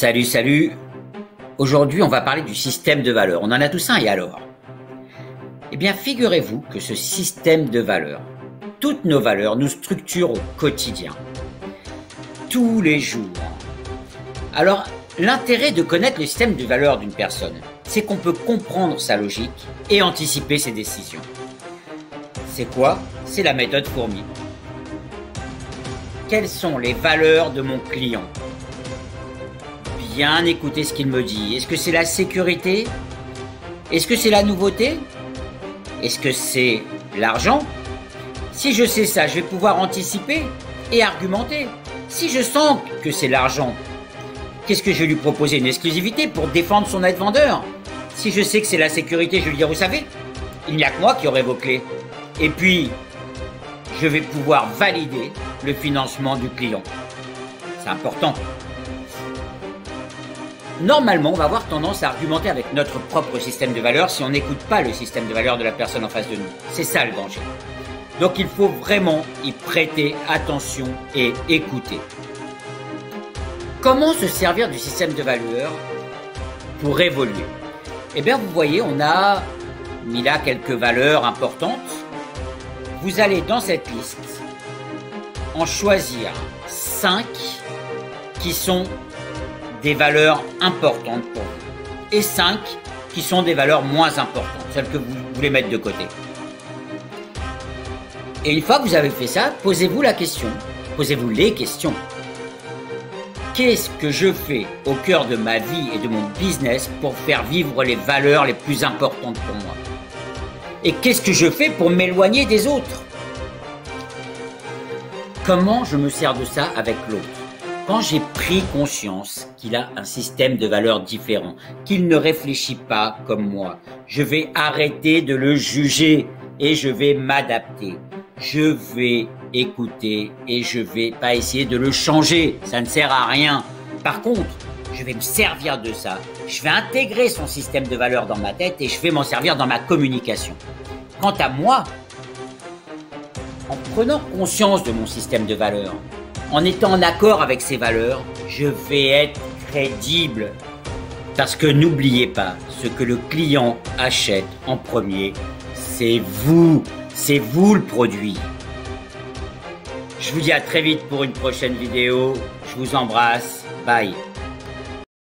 Salut, salut. Aujourd'hui, on va parler du système de valeurs. On en a tous un, et alors? Eh bien, figurez-vous que ce système de valeurs, toutes nos valeurs, nous structurent au quotidien, tous les jours. Alors, l'intérêt de connaître le système de valeurs d'une personne, c'est qu'on peut comprendre sa logique et anticiper ses décisions. C'est quoi? C'est la méthode fourmi. Quelles sont les valeurs de mon client? Bien écouter ce qu'il me dit. Est-ce que c'est la sécurité? Est-ce que c'est la nouveauté? Est-ce que c'est l'argent? Si je sais ça, je vais pouvoir anticiper et argumenter. Si je sens que c'est l'argent, qu'est-ce que je vais lui proposer? Une exclusivité pour défendre son être vendeur. Si je sais que c'est la sécurité, je vais lui dire, vous savez, il n'y a que moi qui aurai vos clés. Et puis, je vais pouvoir valider le financement du client. C'est important. Normalement, on va avoir tendance à argumenter avec notre propre système de valeurs si on n'écoute pas le système de valeurs de la personne en face de nous. C'est ça le danger. Donc il faut vraiment y prêter attention et écouter. Comment se servir du système de valeurs pour évoluer? Eh bien, vous voyez, on a mis là quelques valeurs importantes. Vous allez dans cette liste en choisir 5 qui sont des valeurs importantes pour vous et 5 qui sont des valeurs moins importantes, celles que vous voulez mettre de côté. Et une fois que vous avez fait ça, posez-vous la question, posez-vous les questions. Qu'est-ce que je fais au cœur de ma vie et de mon business pour faire vivre les valeurs les plus importantes pour moi? Et qu'est-ce que je fais pour m'éloigner des autres? Comment je me sers de ça avec l'autre? Quand j'ai pris conscience qu'il a un système de valeurs différent, qu'il ne réfléchit pas comme moi, je vais arrêter de le juger et je vais m'adapter. Je vais écouter et je vais pas essayer de le changer. Ça ne sert à rien. Par contre, je vais me servir de ça. Je vais intégrer son système de valeurs dans ma tête et je vais m'en servir dans ma communication. Quant à moi, en prenant conscience de mon système de valeurs, en étant en accord avec ces valeurs, je vais être crédible. Parce que n'oubliez pas, ce que le client achète en premier, c'est vous. C'est vous le produit. Je vous dis à très vite pour une prochaine vidéo. Je vous embrasse. Bye.